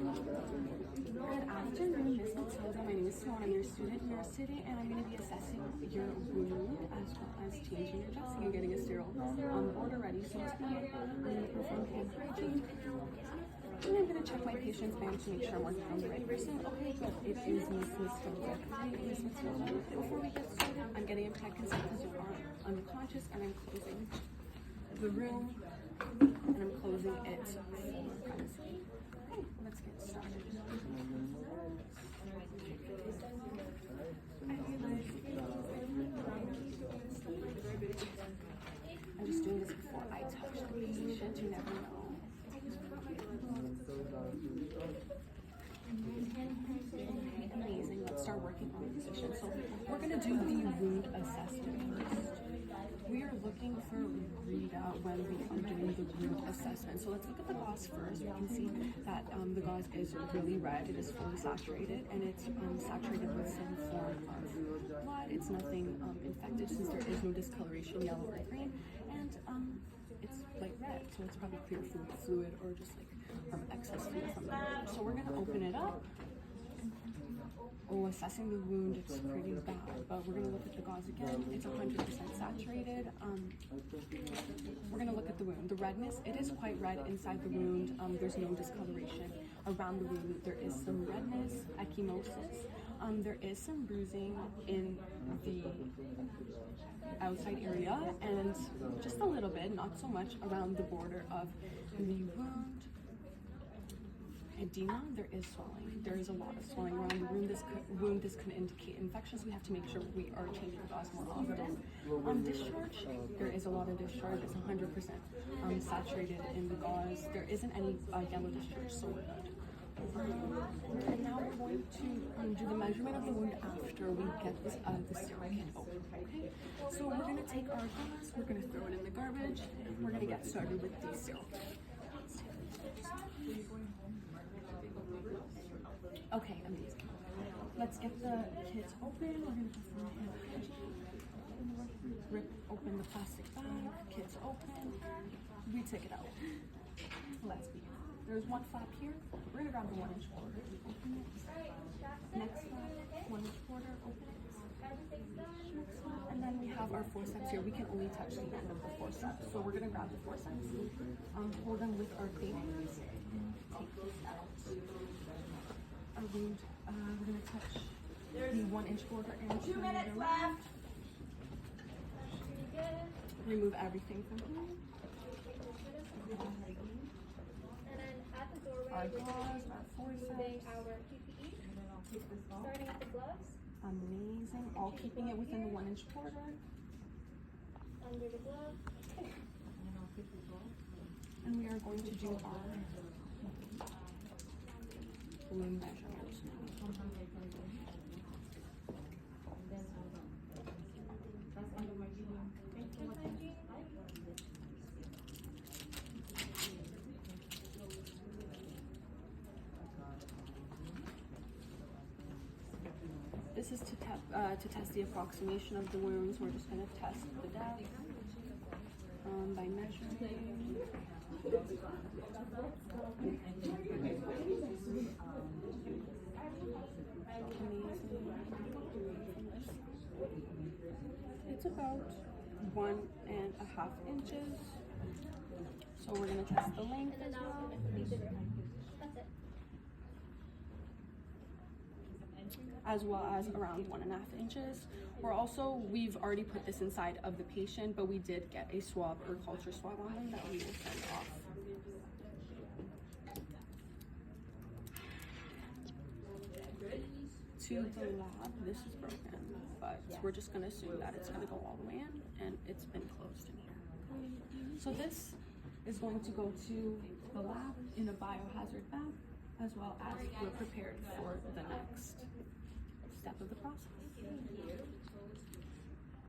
Good afternoon, Ms. Matilda. My name is Simone. I'm your student nurse today, and I'm going to be assessing your wound as well as changing your dressing and getting a sterile on board already. So today I'm going to perform hand hygiene, and I'm going to check my patient's band to make sure I'm working on the right person. Okay, good. It is Ms. Matilda. Hi, Ms. Matilda. Before we get started, I'm getting a pet consent because you are unconscious, and I'm closing the room, and I'm closing it for privacy. Okay, let's get started. I'm just doing this before I touch the patient. You never know. Okay, amazing. Let's start working on the patient. So we're going to do the wound assessment first. We are looking for readout when we are doing the wound assessment. So let's look at the gauze first. We can see that the gauze is really red. It is fully saturated, and it's saturated with some form of blood. It's nothing infected since there is no discoloration, yellow or green, and it's like red, so it's probably clear fluid or just like excess fluid from the wound. So we're going to open it up. Oh, assessing the wound, it's pretty bad, but we're going to look at the gauze again. It's 100% saturated. We're going to look at the wound. The redness, it is quite red inside the wound. There's no discoloration around the wound. There is some redness, ecchymosis. There is some bruising in the outside area, and just a little bit, not so much, around the border of the wound. Edema, there is swelling. There is a lot of swelling around the wound. This could indicate infections. We have to make sure we are changing the gauze more often. Discharge, there is a lot of discharge. It's 100% saturated in the gauze. There isn't any yellow discharge, so we're good. And now we're going to do the measurement of the wound after we get the sterile can open. Okay? So we're going to take our gauze, we're going to throw it in the garbage, and we're going to get started with the sterile. Okay, amazing. Let's get the kits open. We're going to perform hand hygiene. Rip open the plastic bag. Kits open. We take it out. Let's begin. There's one flap here. We're going to grab the 1-inch border. Open it. Next flap, 1-inch border. Open it. Next flap. And then we have our forceps here. We can only touch the end of the forceps. So we're going to grab the forceps. Hold them with our clean hands. Take this out. Our wound, we're going to touch the 1-inch border and 2 minutes left. Remove everything from here. Our gauze, our forceps. Our PPE. Starting with the gloves. Amazing. All keeping it within the 1-inch border. Under the glove. And we are going to do our wound measurement. This is to test the approximation of the wounds. We're just going to test the depth by measuring. It's about 1.5 inches. So we're going to test the length as well. As well as around 1.5 inches. We've already put this inside of the patient, but we did get a swab or culture swab on them that we will send off. To the lab, this is broken, but we're just going to assume that it's going to go all the way in, and it's been closed in here. So this is going to go to the lab in a biohazard bag, as well as we're prepared for the next step of the process.